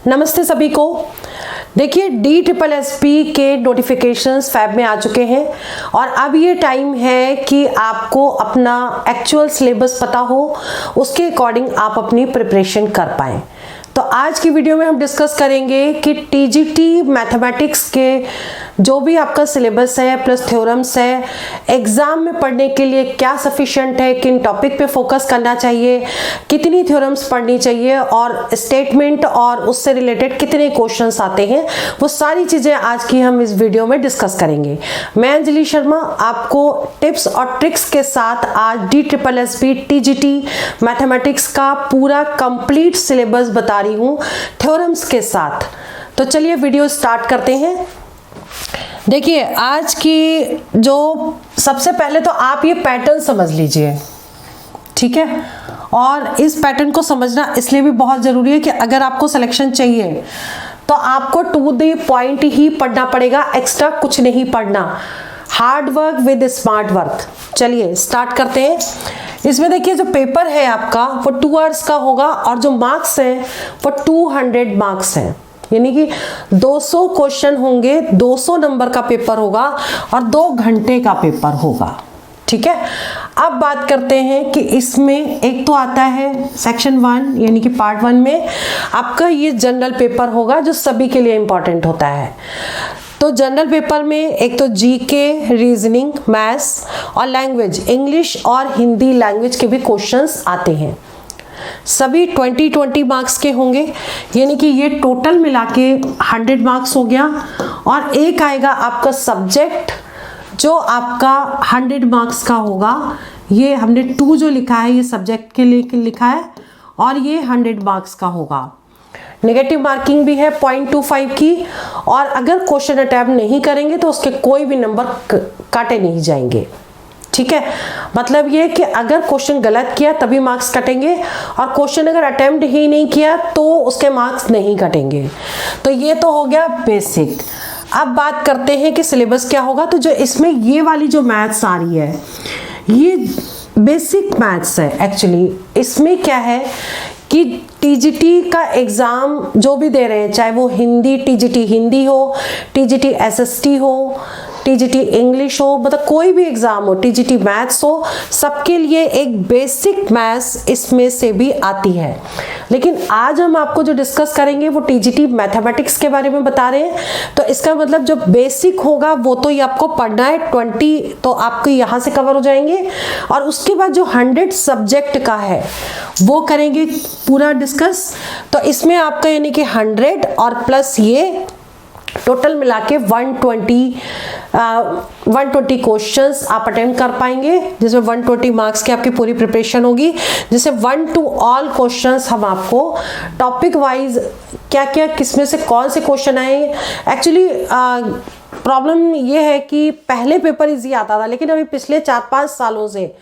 नमस्ते सभी को। देखिए DSSB के नोटिफिकेशंस फैब में आ चुके हैं और अब ये टाइम है कि आपको अपना एक्चुअल सिलेबस पता हो, उसके अकॉर्डिंग आप अपनी प्रिपरेशन कर पाएँ। तो आज की वीडियो में हम डिस्कस करेंगे कि टीजीटी मैथमेटिक्स के जो भी आपका सिलेबस है प्लस थ्योरम्स है, एग्जाम में पढ़ने के लिए क्या सफिशिएंट है, किन टॉपिक पे फोकस करना चाहिए, कितनी थ्योरम्स पढ़नी चाहिए और स्टेटमेंट और उससे रिलेटेड कितने क्वेश्चंस आते हैं, वो सारी चीज़ें आज की हम इस वीडियो में डिस्कस करेंगे। मैं अंजलि शर्मा आपको टिप्स और ट्रिक्स के साथ आज DSSB टीजीटी मैथमेटिक्स का पूरा कंप्लीट सिलेबस बता रही हूँ थ्योरम्स के साथ। तो चलिए वीडियो स्टार्ट करते हैं। देखिए आज की जो सबसे पहले तो आप ये पैटर्न समझ लीजिए, ठीक है। और इस पैटर्न को समझना इसलिए भी बहुत ज़रूरी है कि अगर आपको सिलेक्शन चाहिए तो आपको टू द पॉइंट ही पढ़ना पड़ेगा, एक्स्ट्रा कुछ नहीं पढ़ना। Hard work with smart work. चलिए स्टार्ट करते हैं। इसमें देखिए जो पेपर है आपका वो 2 आवर्स का होगा और जो मार्क्स हैं वो 200 मार्क्स हैं, यानी कि 200 क्वेश्चन होंगे, 200 नंबर का पेपर होगा और 2 घंटे का पेपर होगा, ठीक है। अब बात करते हैं कि इसमें एक तो आता है सेक्शन 1 यानी कि पार्ट 1 में आपका ये जनरल पेपर होगा जो सभी के लिए इंपॉर्टेंट होता है। तो जनरल पेपर में एक तो जीके, रीजनिंग, मैथ्स और लैंग्वेज, इंग्लिश और हिंदी लैंग्वेज के भी क्वेश्चंस आते हैं। सभी 20-20 मार्क्स के होंगे, यानी कि ये टोटल मिला के 100 मार्क्स हो गया। और एक आएगा आपका सब्जेक्ट जो आपका 100 मार्क्स का होगा। ये हमने 2 जो लिखा है ये सब्जेक्ट के लिए लिखा है और ये 100 मार्क्स का होगा। नेगेटिव मार्किंग भी है 0.25 की, और अगर क्वेश्चन अटेम्प्ट नहीं करेंगे तो उसके कोई भी नंबर काटे नहीं जाएंगे, ठीक है। मतलब ये कि अगर क्वेश्चन गलत किया तभी मार्क्स कटेंगे और क्वेश्चन अगर अटेम्प्ट ही नहीं किया तो उसके मार्क्स नहीं कटेंगे। तो ये तो हो गया बेसिक। अब बात करते हैं कि सिलेबस क्या होगा। तो जो इसमें ये वाली जो मैथ्स आ रही है ये बेसिक मैथ्स है। एक्चुअली इसमें क्या है कि टीजीटी का एग्ज़ाम जो भी दे रहे हैं, चाहे वो हिंदी टीजीटी हिंदी हो, टीजीटी एसएसटी हो, टीजीटी इंग्लिश हो, मतलब कोई भी एग्ज़ाम हो, टीजीटी मैथ्स हो, सबके लिए एक बेसिक मैथ्स इसमें से भी आती है। लेकिन आज हम आपको जो डिस्कस करेंगे वो टीजीटी मैथमेटिक्स के बारे में बता रहे हैं। तो इसका मतलब जो बेसिक होगा वो तो ये आपको पढ़ना है, 20 तो आपको यहाँ से कवर हो जाएंगे और उसके बाद जो 100 सब्जेक्ट का है वो करेंगे पूरा डिस्कस। तो इसमें आपका यानी कि 100 और प्लस ये टोटल मिला के 120 क्वेश्चंस आप अटेम्प्ट कर पाएंगे, जिसमें 120 मार्क्स की आपकी पूरी प्रिपरेशन होगी, जिससे 1 to ऑल क्वेश्चंस हम आपको टॉपिक वाइज क्या क्या किसमें से कौन से क्वेश्चन आएंगे। एक्चुअली प्रॉब्लम ये है कि पहले पेपर इजी आता था, लेकिन अभी पिछले 4-5 सालों से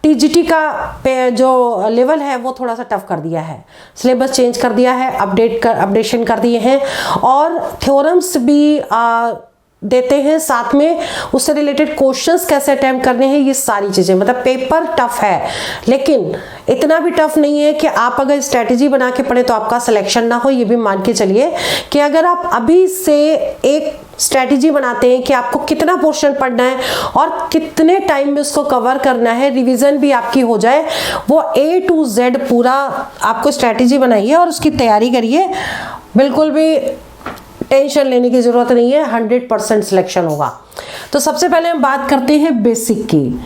टीजीटी का जो लेवल है वो थोड़ा सा टफ कर दिया है। सिलेबस चेंज कर दिया है, अपडेशन कर दिए हैं और थ्योरम्स भी देते हैं साथ में, उससे रिलेटेड क्वेश्चंस कैसे अटेम्प्ट करने हैं, ये सारी चीज़ें। मतलब पेपर टफ है लेकिन इतना भी टफ नहीं है कि आप अगर स्ट्रेटेजी बना के पढ़े तो आपका सिलेक्शन ना हो। ये भी मान के चलिए कि अगर आप अभी से एक स्ट्रेटेजी बनाते हैं कि आपको कितना पोर्शन पढ़ना है और कितने टाइम में उसको कवर करना है, रिवीजन भी आपकी हो जाए, वो A to Z पूरा आपको स्ट्रेटेजी बनाइए और उसकी तैयारी करिए। बिल्कुल भी टेंशन लेने की ज़रूरत नहीं है, 100% सिलेक्शन होगा। तो सबसे पहले हम बात करते हैं बेसिक की।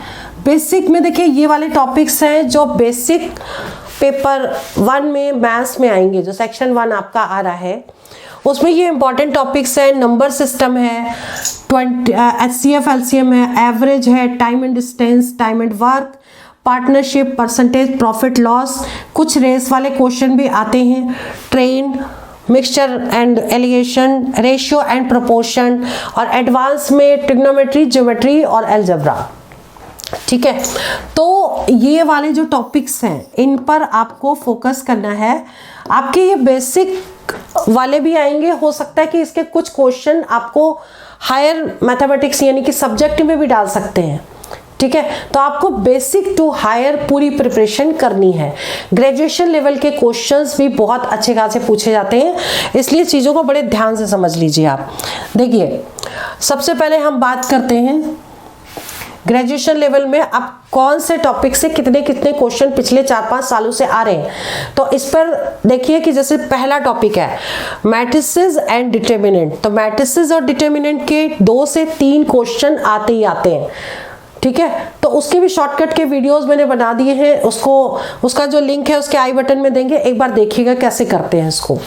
बेसिक में देखिए ये वाले टॉपिक्स हैं जो बेसिक पेपर 1 में मैथ्स में आएंगे। जो सेक्शन 1 आपका आ रहा है उसमें ये इंपॉर्टेंट टॉपिक्स हैं। नंबर सिस्टम है, HCF LCM है, एवरेज है, time and distance, time and work, partnership, percentage, profit loss, कुछ रेस वाले क्वेश्चन भी आते हैं, train, mixture and allegation, ratio and proportion, और एडवांस में ट्रिग्नोमेट्री, ज्योमेट्री और अलजेब्रा, ठीक है। तो ये वाले जो टॉपिक्स हैं इन पर आपको फोकस करना है। आपके ये बेसिक वाले भी आएंगे, हो सकता है कि इसके कुछ क्वेश्चन आपको हायर मैथमेटिक्स यानी कि सब्जेक्ट में भी डाल सकते हैं, ठीक है। तो आपको बेसिक टू हायर पूरी प्रिपरेशन करनी है। ग्रेजुएशन लेवल के क्वेश्चंस भी बहुत अच्छे खासे पूछे जाते हैं, इसलिए चीज़ों को बड़े ध्यान से समझ लीजिए आप। देखिए, सबसे पहले हम बात करते हैं ग्रेजुएशन लेवल में अब कौन से टॉपिक से कितने कितने क्वेश्चन पिछले 4-5 सालों से आ रहे हैं। तो इस पर देखिए कि जैसे पहला टॉपिक है मैट्रिसेस एंड डिटर्मिनेंट। तो मैट्रिसेस और डिटर्मिनेंट के 2 से 3 क्वेश्चन आते ही आते हैं, ठीक है। तो उसके भी शॉर्टकट के वीडियोस मैंने बना दिए हैं, उसका जो लिंक है उसके आई बटन में देंगे, एक बार देखिएगा कैसे करते हैं इसको,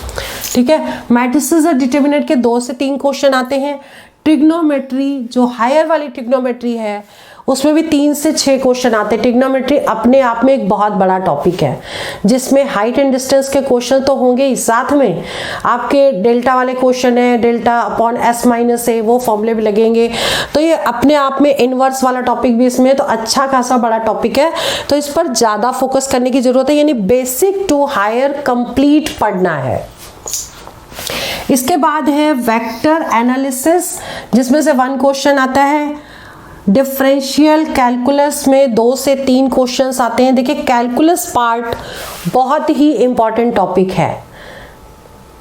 ठीक है। मैट्रिसेस और डिटर्मिनेंट के 2 से 3 क्वेश्चन आते हैं। ट्रिग्नोमेट्री जो हायर वाली ट्रिग्नोमेट्री है उसमें भी 3 से 6 क्वेश्चन आते हैं। ट्रिग्नोमेट्री अपने आप में एक बहुत बड़ा टॉपिक है, जिसमें हाइट एंड डिस्टेंस के क्वेश्चन तो होंगे ही, साथ में आपके डेल्टा वाले क्वेश्चन है, डेल्टा अपॉन एस माइनस ए, वो फॉर्मूले भी लगेंगे। तो ये अपने आप में इनवर्स वाला टॉपिक भी इसमें, तो अच्छा खासा बड़ा टॉपिक है, तो इस पर ज़्यादा फोकस करने की जरूरत है, यानी बेसिक टू हायर कंप्लीट पढ़ना है। इसके बाद है वेक्टर एनालिसिस, जिसमें से 1 क्वेश्चन आता है। डिफरेंशियल कैलकुलस में 2 से 3 क्वेश्चंस आते हैं। देखिए, कैलकुलस पार्ट बहुत ही इंपॉर्टेंट टॉपिक है,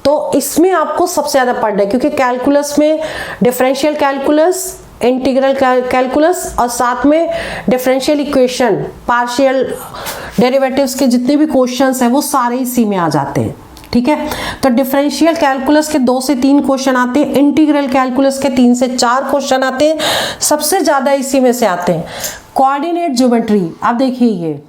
तो इसमें आपको सबसे ज़्यादा पढ़ना है, क्योंकि कैलकुलस में डिफरेंशियल कैलकुलस, इंटीग्रल कैलकुलस और साथ में डिफरेंशियल इक्वेशन, पार्शियल डेरिवेटिव्स के जितने भी क्वेश्चंस हैं वो सारे इसी में आ जाते हैं, ठीक है। तो डिफरेंशियल कैलकुलस के 2 से 3 क्वेश्चन आते हैं, इंटीग्रल कैलकुलस के 3 से 4 क्वेश्चन आते हैं, सबसे ज्यादा इसी में से आते हैं। कोऑर्डिनेट ज्योमेट्री, आप देखिए ये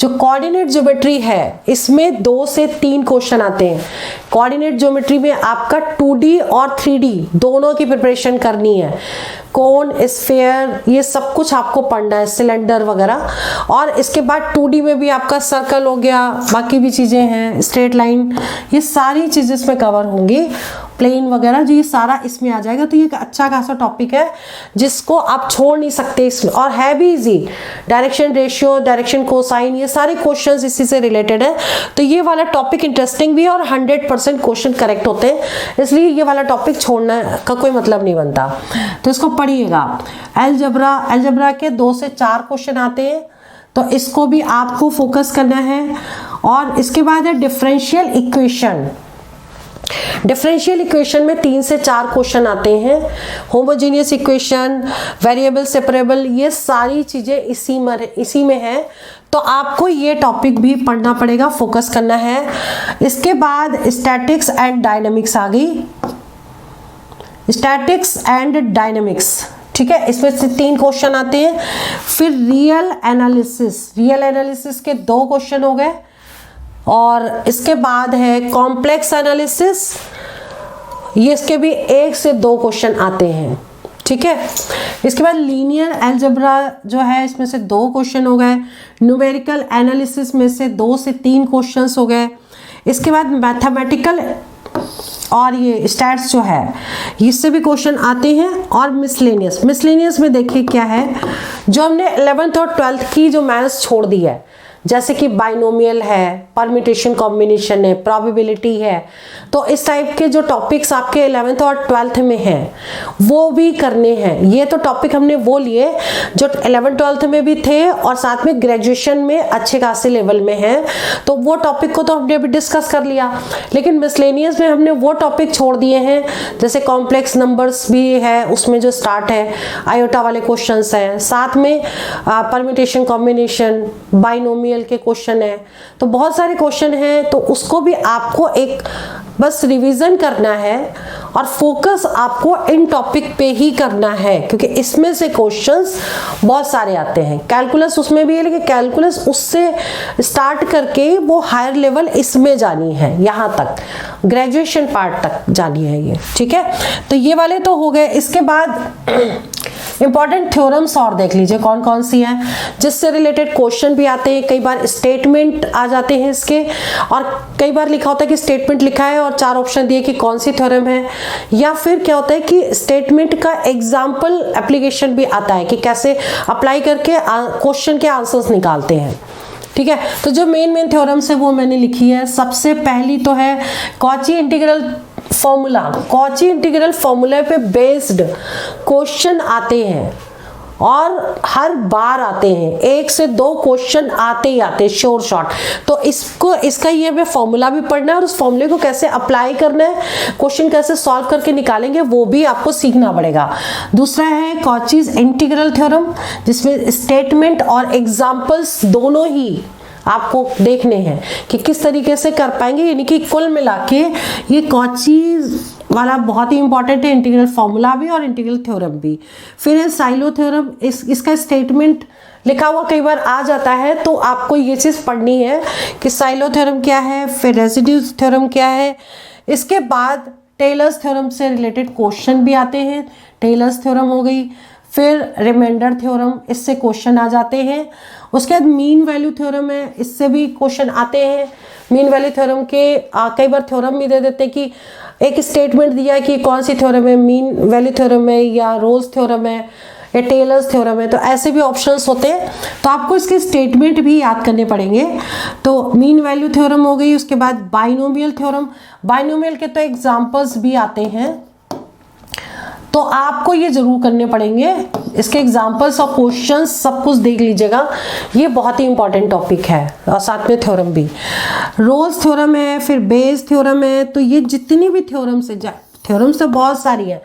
जो कोऑर्डिनेट ज्योमेट्री है इसमें 2 से 3 क्वेश्चन आते हैं। कोऑर्डिनेट ज्योमेट्री में आपका 2D और 3D दोनों की प्रिपरेशन करनी है। कोन, स्फीयर, ये सब कुछ आपको पढ़ना है, सिलेंडर वगैरह। और इसके बाद 2D में भी आपका सर्कल हो गया, बाकी भी चीज़ें हैं, स्ट्रेट लाइन, ये सारी चीज़ें इसमें कवर होंगी, प्लेन वगैरह, जो ये सारा इसमें आ जाएगा। तो ये एक अच्छा खासा टॉपिक है जिसको आप छोड़ नहीं सकते इसमें, और है भी easy. Direction ratio, direction cosine, ये सारे क्वेश्चंस इसी से रिलेटेड है। तो ये वाला टॉपिक इंटरेस्टिंग भी है और 100% क्वेश्चन करेक्ट होते हैं, इसलिए ये वाला टॉपिक छोड़ने का कोई मतलब नहीं बनता। तो इसको पढ़िएगा। अलजेब्रा के 2 से 4 क्वेश्चन आते हैं, तो इसको भी आपको फोकस करना है। और इसके बाद है डिफरेंशियल इक्वेशन। डिफरेंशियल इक्वेशन में 3 से 4 क्वेश्चन आते हैं। होमोजेनियस इक्वेशन, वेरिएबल सेपरेबल, ये सारी चीजें इसी में है, तो आपको ये टॉपिक भी पढ़ना पड़ेगा, फोकस करना है। इसके बाद स्टैटिक्स एंड डायनामिक्स आ गई, स्टैटिक्स एंड डायनामिक्स, ठीक है। इसमें से 3 क्वेश्चन आते हैं। फिर रियल एनालिसिस के 2 क्वेश्चन हो गए। और इसके बाद है कॉम्प्लेक्स एनालिसिस, ये इसके भी 1 से 2 क्वेश्चन आते हैं, ठीक है। इसके बाद लीनियर अलजेब्रा जो है इसमें से 2 क्वेश्चन हो गए। न्यूमेरिकल एनालिसिस में से 2 से 3 क्वेश्चंस हो गए। इसके बाद मैथमेटिकल और ये स्टैट्स जो है इससे भी क्वेश्चन आते हैं। और मिसलेनियस में देखिए क्या है, जो हमने 11th और 12th की जो मैथ्स छोड़ दी है, जैसे कि बाइनोमियल है, परम्यूटेशन कॉम्बिनेशन है, प्रोबेबिलिटी है, तो इस टाइप के जो टॉपिक्स आपके 11th और 12th में हैं वो भी करने हैं। ये तो टॉपिक हमने वो लिए जो 11th 12th में भी थे और साथ में ग्रेजुएशन में अच्छे खासे लेवल में हैं, तो वो टॉपिक को तो हमने अभी डिस्कस कर लिया। लेकिन मिसलेनियस में हमने वो टॉपिक छोड़ दिए हैं, जैसे कॉम्प्लेक्स नंबर्स भी है, उसमें जो स्टार्ट है आयोटा वाले क्वेश्चंस हैं, साथ में परम्यूटेशन कॉम्बिनेशन, बाइनोमियल के क्वेश्चन है, तो बहुत सारे क्वेश्चन हैं। तो उसको भी आपको एक बस रिवीजन करना है और फोकस आपको इन टॉपिक पे ही करना है, क्योंकि इसमें से क्वेश्चंस बहुत सारे आते हैं। कैलकुलस उसमें भी है, लेकिन कैलकुलस उससे स्टार्ट करके वो हायर लेवल इसमें जानी है, यहाँ तक ग्रेजुएशन पार्ट तक जानी है ये, ठीक है। तो ये वाले तो हो गए। इसके बाद इंपॉर्टेंट थ्योरम्स और देख लीजिए कौन कौन सी हैं, जिससे रिलेटेड क्वेश्चन भी आते हैं। कई बार स्टेटमेंट आ जाते हैं इसके, और कई बार लिखा होता है कि स्टेटमेंट लिखा है और 4 ऑप्शन दिए कि कौन सी थ्योरम है, या फिर क्या होता है कि स्टेटमेंट का एग्जाम्पल एप्लीकेशन भी आता है कि कैसे अप्लाई करके क्वेश्चन के आंसर्स निकालते हैं, ठीक है। तो जो मेन थ्योरम्स है वो मैंने लिखी है। सबसे पहली तो है Cauchy integral formula. Cauchy integral formula पे बेस्ड क्वेश्चन आते हैं, और हर बार आते हैं, 1 से 2 क्वेश्चन आते ही आते हैं श्योर शॉट। तो इसका ये हमें फॉर्मूला भी पढ़ना है और उस फॉर्मूले को कैसे अप्लाई करना है, क्वेश्चन कैसे सॉल्व करके निकालेंगे वो भी आपको सीखना पड़ेगा। दूसरा है कॉचीज इंटीग्रल थ्योरम, जिसमें स्टेटमेंट और एग्जाम्पल्स दोनों ही आपको देखने हैं कि किस तरीके से कर पाएंगे, यानी कि कुल मिला के ये कॉचीज वाला बहुत ही इंपॉर्टेंट है, इंटीग्रल फॉर्मूला भी और इंटीग्रल थ्योरम भी। फिर है साइलो थ्योरम, इसका स्टेटमेंट लिखा हुआ कई बार आ जाता है, तो आपको ये चीज़ पढ़नी है कि साइलो थ्योरम क्या है, फिर रेसिड्यू थ्योरम क्या है। इसके बाद टेलर्स थ्योरम से रिलेटेड क्वेश्चन भी आते हैं, टेलर्स थ्योरम हो गई। फिर रिमाइंडर थ्योरम, इससे क्वेश्चन आ जाते हैं। उसके बाद मीन वैल्यू थ्योरम है, इससे भी क्वेश्चन आते हैं। मीन वैल्यू थ्योरम के कई बार थ्योरम भी दे देते हैं कि एक स्टेटमेंट दिया है कि कौन सी थ्योरम है, मीन वैल्यू थ्योरम है या रोल्स थ्योरम है या टेलर्स थ्योरम है, तो ऐसे भी ऑप्शंस होते हैं। तो आपको इसके स्टेटमेंट भी याद करने पड़ेंगे। तो मीन वैल्यू थ्योरम हो गई। उसके बाद बाइनोमियल थ्योरम, बाइनोमियल के तो एग्जांपल्स भी आते हैं, तो आपको ये जरूर करने पड़ेंगे। इसके एग्जांपल्स और क्वेश्चंस सब कुछ देख लीजिएगा, ये बहुत ही इंपॉर्टेंट टॉपिक है। और साथ में थ्योरम भी, रोल्स थ्योरम है, फिर बेस थ्योरम है। तो ये जितनी भी थ्योरम्स है, थ्योरम्स तो बहुत सारी है,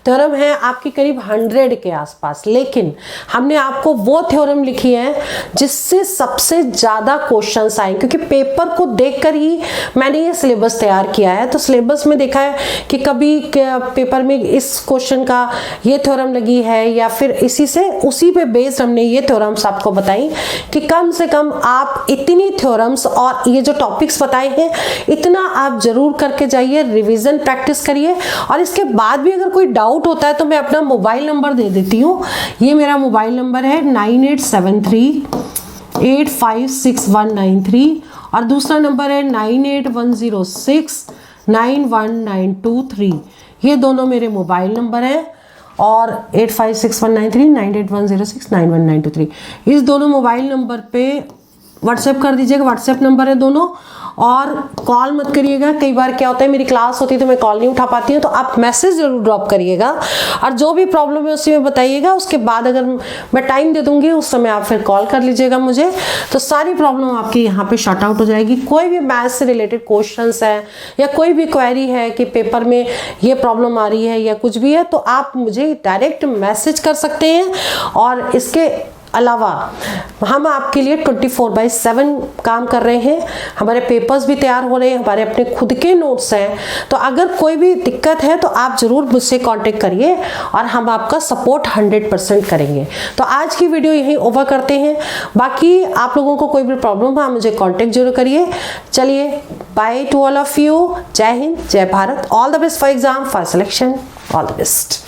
थ्योरम है आपकी करीब 100 के आसपास, लेकिन हमने आपको वो थ्योरम लिखी है जिससे सबसे ज़्यादा क्वेश्चंस आए, क्योंकि पेपर को देखकर ही मैंने ये सिलेबस तैयार किया है। तो सिलेबस में देखा है कि कभी पेपर में इस क्वेश्चन का ये थ्योरम लगी है, या फिर उसी पे बेस्ड हमने ये थ्योरम्स आपको बताई कि कम से कम आप इतनी थ्योरम्स और ये जो टॉपिक्स बताए हैं इतना आप जरूर करके जाइए, रिविजन प्रैक्टिस करिए। और इसके बाद भी अगर कोई डाउट होता है तो मैं अपना मोबाइल नंबर दे देती हूँ। ये मेरा मोबाइल नंबर है 9873856193 और दूसरा नंबर है 9810691923। ये दोनों मेरे मोबाइल नंबर हैं और 856193 9810691923 इस दोनों मोबाइल नंबर पे व्हाट्सएप कर दीजिएगा। व्हाट्सएप नंबर है दोनों, और कॉल मत करिएगा। कई बार क्या होता है मेरी क्लास होती है तो मैं कॉल नहीं उठा पाती हूँ, तो आप मैसेज जरूर ड्रॉप करिएगा और जो भी प्रॉब्लम है उसी में बताइएगा। उसके बाद अगर मैं टाइम दे दूंगी उस समय आप फिर कॉल कर लीजिएगा मुझे, तो सारी प्रॉब्लम आपकी यहाँ पे शॉर्ट आउट हो जाएगी। कोई भी मैथ से रिलेटेड क्वेश्चंस है या कोई भी क्वेरी है कि पेपर में ये प्रॉब्लम आ रही है या कुछ भी है, तो आप मुझे डायरेक्ट मैसेज कर सकते हैं। और इसके अलावा हम आपके लिए 24/7 काम कर रहे हैं। हमारे पेपर्स भी तैयार हो रहे हैं, हमारे अपने खुद के नोट्स हैं। तो अगर कोई भी दिक्कत है तो आप ज़रूर मुझसे कांटेक्ट करिए और हम आपका सपोर्ट 100% करेंगे। तो आज की वीडियो यहीं ओवर करते हैं। बाकी आप लोगों को कोई भी प्रॉब्लम है मुझे कांटेक्ट जरूर करिए। चलिए, by two all of you. जय हिंद, जय Bharat. All the best for exam, for selection. All the best.